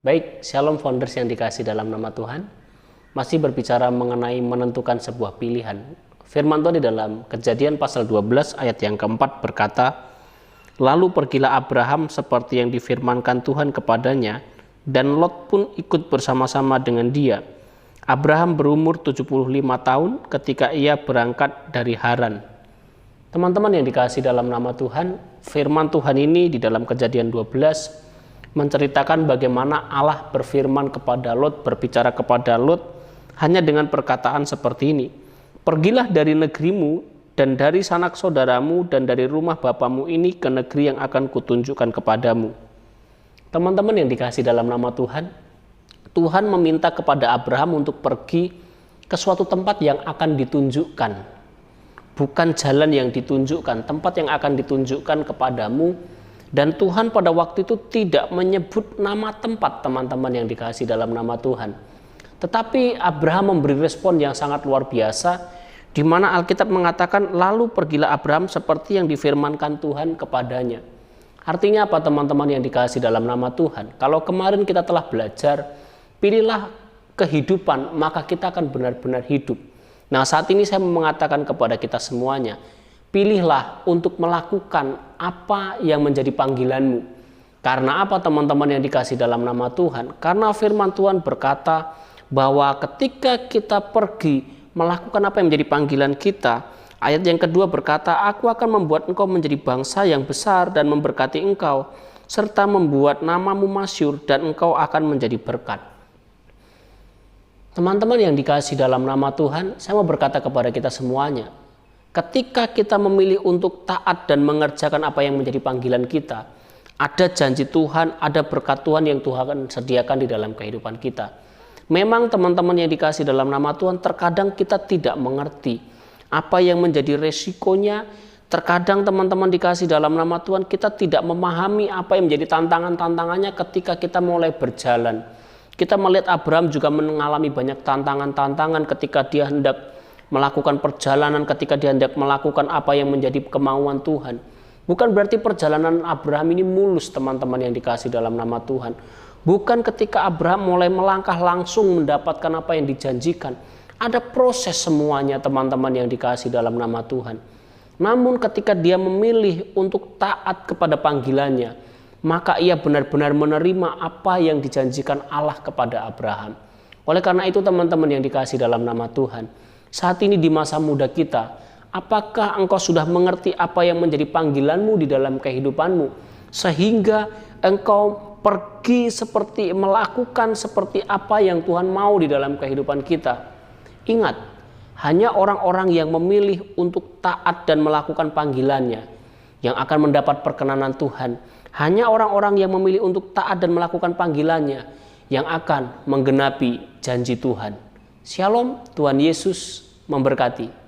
Baik, Shalom Founders yang dikasih dalam nama Tuhan, masih berbicara mengenai menentukan sebuah pilihan. Firman Tuhan di dalam Kejadian pasal 12 ayat yang keempat berkata, "Lalu pergilah Abraham seperti yang difirmankan Tuhan kepadanya, dan Lot pun ikut bersama-sama dengan dia. Abraham berumur 75 tahun ketika ia berangkat dari Haran." Teman-teman yang dikasih dalam nama Tuhan, firman Tuhan ini di dalam Kejadian 12 menceritakan bagaimana Allah berfirman kepada Lot, berbicara kepada Lot hanya dengan perkataan seperti ini, "Pergilah dari negerimu dan dari sanak saudaramu dan dari rumah bapamu ini ke negeri yang akan kutunjukkan kepadamu." Teman-teman yang dikasih dalam nama Tuhan, Tuhan meminta kepada Abraham untuk pergi ke suatu tempat yang akan ditunjukkan. Bukan jalan yang ditunjukkan, tempat yang akan ditunjukkan kepadamu. Dan Tuhan pada waktu itu tidak menyebut nama tempat, teman-teman yang dikasih dalam nama Tuhan. Tetapi Abraham memberi respon yang sangat luar biasa, di mana Alkitab mengatakan, "Lalu pergilah Abraham seperti yang difirmankan Tuhan kepadanya." Artinya apa, teman-teman yang dikasih dalam nama Tuhan? Kalau kemarin kita telah belajar, pilihlah kehidupan, maka kita akan benar-benar hidup. Nah, saat ini saya mengatakan kepada kita semuanya, pilihlah untuk melakukan apa yang menjadi panggilanmu. Karena apa, teman-teman yang dikasih dalam nama Tuhan? Karena firman Tuhan berkata bahwa ketika kita pergi melakukan apa yang menjadi panggilan kita, ayat yang kedua berkata, "Aku akan membuat engkau menjadi bangsa yang besar dan memberkati engkau, serta membuat namamu masyhur dan engkau akan menjadi berkat." Teman-teman yang dikasih dalam nama Tuhan, saya mau berkata kepada kita semuanya, ketika kita memilih untuk taat dan mengerjakan apa yang menjadi panggilan kita, ada janji Tuhan, ada berkat Tuhan yang Tuhan sediakan di dalam kehidupan kita. Memang teman-teman yang dikasih dalam nama Tuhan, terkadang kita tidak mengerti apa yang menjadi resikonya. Terkadang teman-teman dikasih dalam nama Tuhan, kita tidak memahami apa yang menjadi tantangan-tantangannya ketika kita mulai berjalan. Kita melihat Abraham juga mengalami banyak tantangan-tantangan ketika dia hendak melakukan perjalanan, ketika dia hendak melakukan apa yang menjadi kemauan Tuhan. Bukan berarti perjalanan Abraham ini mulus, teman-teman yang dikasih dalam nama Tuhan. Bukan ketika Abraham mulai melangkah langsung mendapatkan apa yang dijanjikan. Ada proses semuanya, teman-teman yang dikasih dalam nama Tuhan. Namun ketika dia memilih untuk taat kepada panggilannya, maka ia benar-benar menerima apa yang dijanjikan Allah kepada Abraham. Oleh karena itu, teman-teman yang dikasih dalam nama Tuhan, saat ini di masa muda kita, apakah engkau sudah mengerti apa yang menjadi panggilanmu di dalam kehidupanmu, sehingga engkau pergi seperti melakukan seperti apa yang Tuhan mau di dalam kehidupan kita? Ingat, hanya orang-orang yang memilih untuk taat dan melakukan panggilannya yang akan mendapat perkenanan Tuhan. Hanya orang-orang yang memilih untuk taat dan melakukan panggilannya yang akan menggenapi janji Tuhan. Shalom, Tuhan Yesus memberkati.